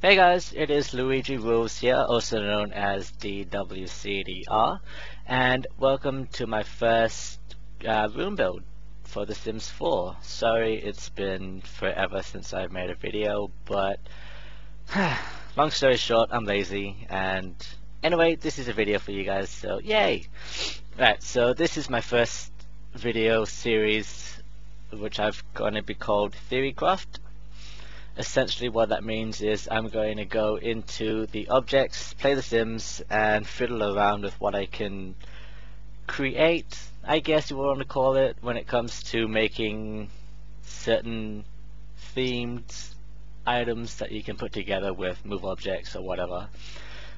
Hey guys, it is Luigi Rules here, also known as DWCDR, and welcome to my first room build for The Sims 4. Sorry it's been forever since I've made a video, but long story short, I'm lazy, and anyway, this is a video for you guys, so yay! Right, so this is my first video series, which I've gonna be called TheoryCraft. Essentially what that means is I'm going to go into the objects, play The Sims, and fiddle around with what I can create, I guess you would want to call it, when it comes to making certain themed items that you can put together with move objects or whatever.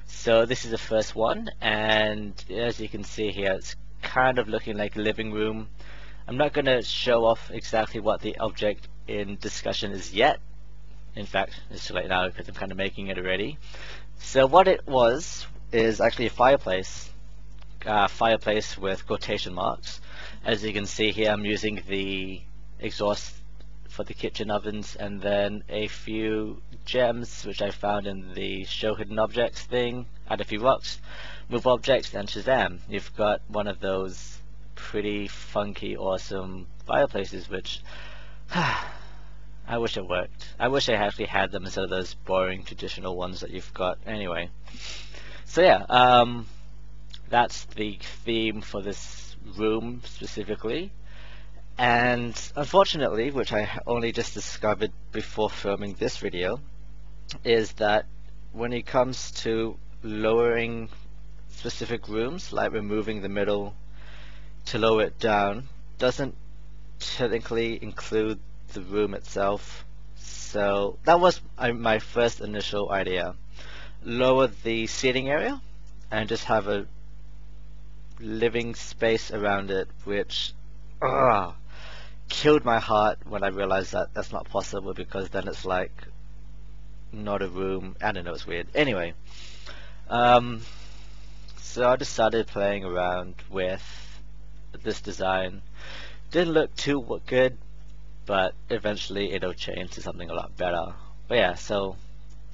So this is the first one, and as you can see here, it's kind of looking like a living room. I'm not going to show off exactly what the object in discussion is yet. In fact, it's too late now because I'm kind of making it already. So what it was is actually a fireplace. Fireplace with quotation marks. As you can see here, I'm using the exhaust for the kitchen ovens and then a few gems which I found in the show hidden objects thing. Add a few rocks, move objects, and shazam, you've got one of those pretty funky, awesome fireplaces which I wish it worked. I wish I actually had them instead of those boring traditional ones that you've got anyway. So yeah, that's the theme for this room specifically. And unfortunately, which I only just discovered before filming this video, is that when it comes to lowering specific rooms, like removing the middle to lower it down, doesn't technically include the room itself. So that was my first initial idea. Lower the seating area and just have a living space around it, which killed my heart when I realized that that's not possible, because then it's like not a room. I don't know, it's weird. Anyway, so I just started playing around with this design. Didn't look too good, but eventually it'll change to something a lot better. But yeah, so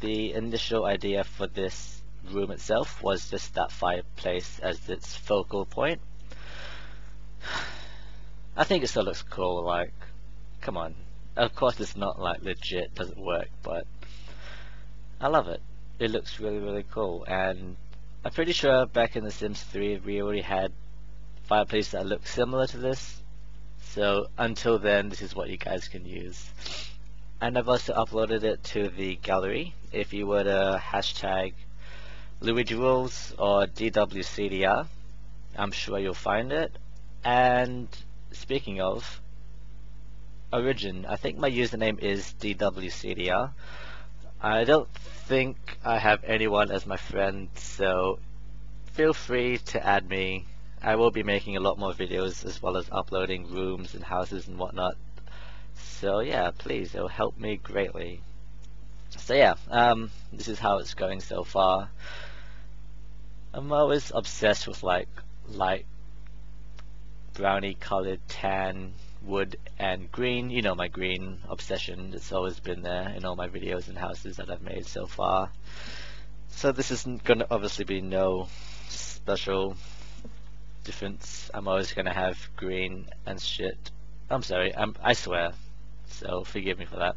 the initial idea for this room itself was just that fireplace as its focal point. I think it still looks cool, like, come on. Of course it's not like legit, doesn't work, but I love it. It looks really, really cool, and I'm pretty sure back in The Sims 3 we already had fireplaces that look similar to this. So until then, this is what you guys can use. And I've also uploaded it to the gallery. If you were to hashtag Luigi Rules or DWCDR, I'm sure you'll find it. And speaking of origin, I think my username is DWCDR. I don't think I have anyone as my friend, so feel free to add me. I will be making a lot more videos as well as uploading rooms and houses and whatnot. So yeah, please, it'll help me greatly. So yeah, this is how it's going so far. I'm always obsessed with like light brownie colored tan, wood, and green. You know my green obsession. It's always been there in all my videos and houses that I've made so far. So this isn't gonna obviously be no special difference. I'm always gonna have green and shit. I'm sorry, I swear, so forgive me for that.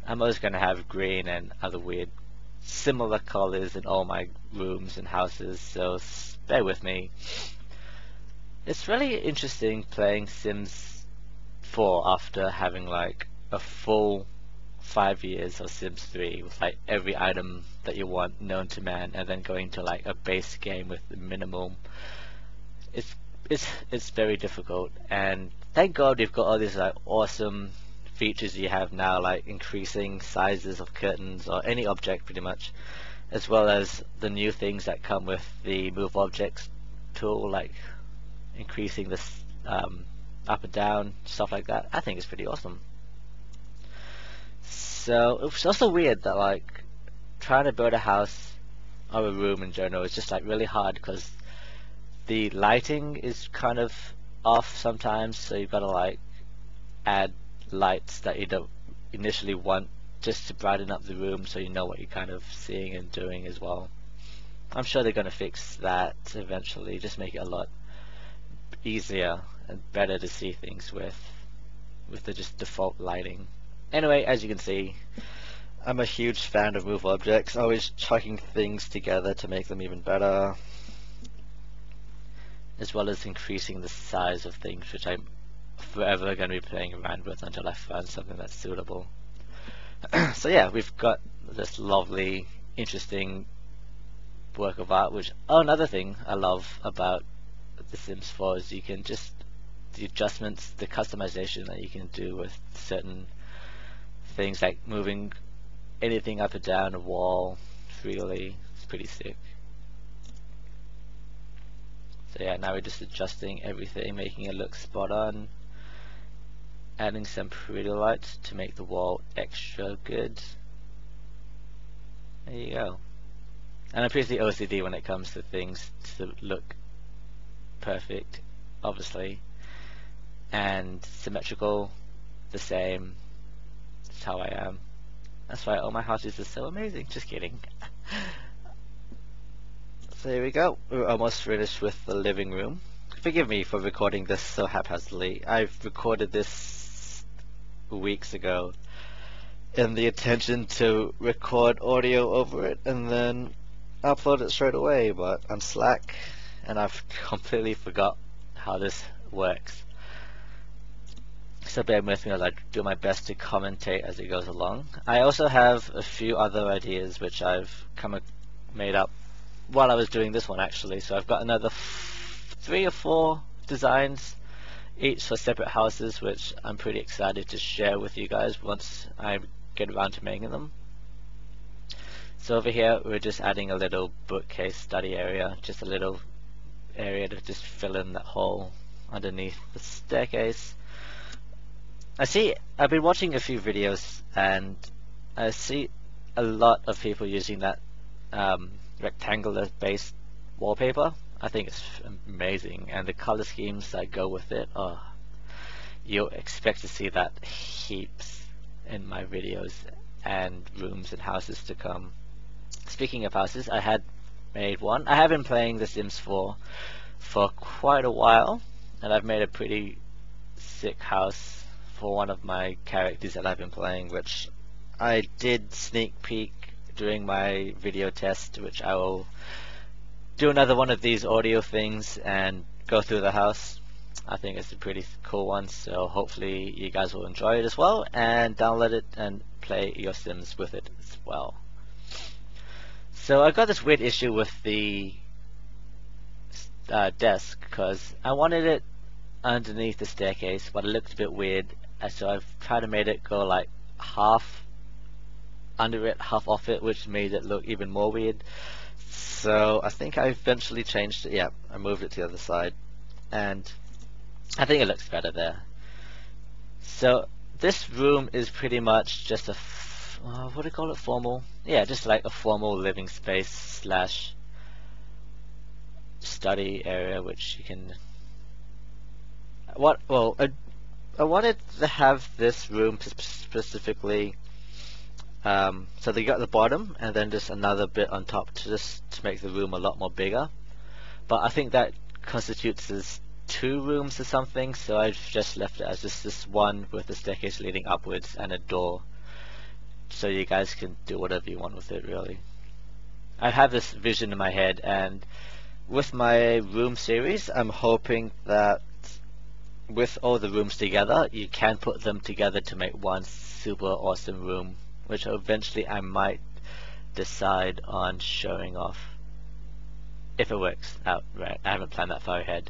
I'm always gonna have green and other weird similar colors in all my rooms and houses, so bear with me. It's really interesting playing Sims 4 after having like a full 5 years of Sims 3 with like every item that you want known to man, and then going to like a base game with the minimum. It's very difficult, and thank God we've got all these like awesome features you have now, like increasing sizes of curtains or any object pretty much, as well as the new things that come with the move objects tool, like increasing this up and down, stuff like that. I think it's pretty awesome. So it's also weird that like trying to build a house or a room in general is just like really hard, because the lighting is kind of off sometimes, so you've got to like add lights that you don't initially want just to brighten up the room so you know what you're kind of seeing and doing as well. I'm sure they're going to fix that eventually, just make it a lot easier and better to see things with the just default lighting. Anyway, as you can see, I'm a huge fan of move objects, always chucking things together to make them even better, as well as increasing the size of things, which I'm forever going to be playing around with until I find something that's suitable. So yeah, we've got this lovely, interesting work of art, which, another thing I love about The Sims 4 is you can just, the adjustments, the customization that you can do with certain things, like moving anything up and down a wall freely. It's pretty sick. So yeah, now we're just adjusting everything, making it look spot on, adding some pretty lights to make the wall extra good. There you go. And I'm pretty OCD when it comes to things to look perfect, obviously, and symmetrical, the same. That's how I am. That's why all my houses are so amazing. Just kidding. So here we go. We're almost finished with the living room. Forgive me for recording this so haphazardly. I've recorded this weeks ago in the intention to record audio over it and then upload it straight away, but I'm slack and I've completely forgot how this works. So bear with me as I do my best to commentate as it goes along. I also have a few other ideas which I've made up while I was doing this one, actually. So I've got another 3 or 4 designs, each for separate houses, which I'm pretty excited to share with you guys once I get around to making them. So over here we're just adding a little bookcase study area, just a little area to just fill in that hole underneath the staircase. I've been watching a few videos and I see a lot of people using that rectangular based wallpaper. I think it's amazing, and the color schemes that go with it, oh, you'll expect to see that heaps in my videos and rooms and houses to come. Speaking of houses, I had made one. I have been playing The Sims 4 for quite a while, and I've made a pretty sick house for one of my characters that I've been playing, which I did sneak peek during my video test, which I will do another one of these audio things and go through the house. I think it's a pretty cool one, so hopefully you guys will enjoy it as well and download it and play your Sims with it as well. So I got this weird issue with the desk because I wanted it underneath the staircase, but it looked a bit weird, so I've tried to make it go like half under it, half off it, which made it look even more weird. So I think I eventually changed it. Yeah, I moved it to the other side, and I think it looks better there. So this room is pretty much just a what do you call it? Formal? Yeah, just like a formal living space slash study area, which you can. I wanted to have this room specifically. So they got the bottom and then just another bit on top to make the room a lot more bigger. But I think that constitutes as 2 rooms or something, so I've just left it as just this one with the staircase leading upwards and a door. So you guys can do whatever you want with it, really. I have this vision in my head, and with my room series, I'm hoping that with all the rooms together, you can put them together to make one super awesome room, which eventually I might decide on showing off if it works out right. I haven't planned that far ahead.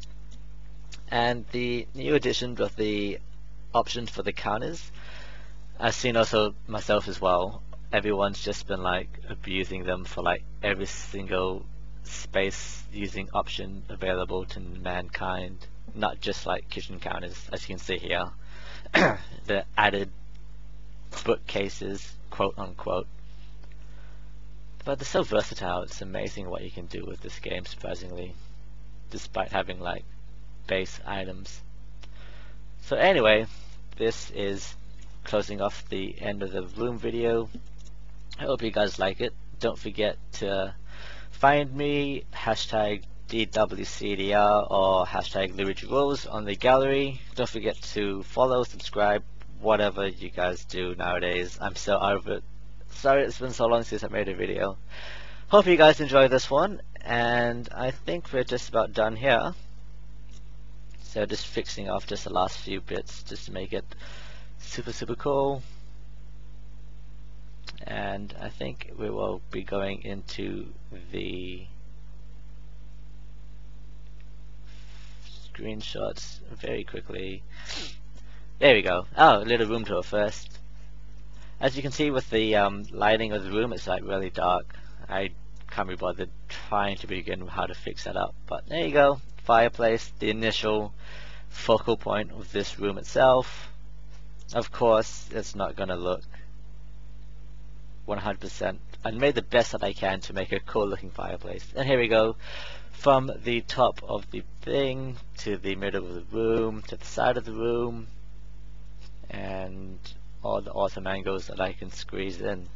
And the new addition with the options for the counters, I've seen also myself as well. Everyone's just been like abusing them for like every single space using option available to mankind, not just like kitchen counters, as you can see here. The added bookcases, quote unquote. But they're so versatile, it's amazing what you can do with this game, surprisingly, despite having like base items. So anyway, this is closing off the end of the room video. I hope you guys like it. Don't forget to find me, hashtag DWCDR or hashtag LuigiRules on the gallery. Don't forget to follow, subscribe, whatever you guys do nowadays. I'm so out of it. Sorry it's been so long since I made a video. Hope you guys enjoy this one, and I think we're just about done here. So just fixing off just the last few bits just to make it super cool. And I think we will be going into the screenshots very quickly. There we go. Oh, a little room tour first. As you can see with the lighting of the room, it's like really dark. I can't be bothered trying to begin how to fix that up, but there you go. Fireplace, the initial focal point of this room itself. Of course, it's not gonna look 100%. I made the best that I can to make a cool looking fireplace. And here we go. From the top of the thing to the middle of the room to the side of the room, and all the awesome angles that I can squeeze in.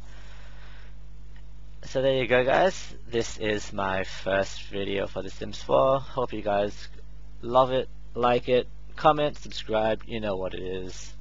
So there you go, guys. This is my first video for The Sims 4. Hope you guys love it, like it, comment, subscribe, you know what it is.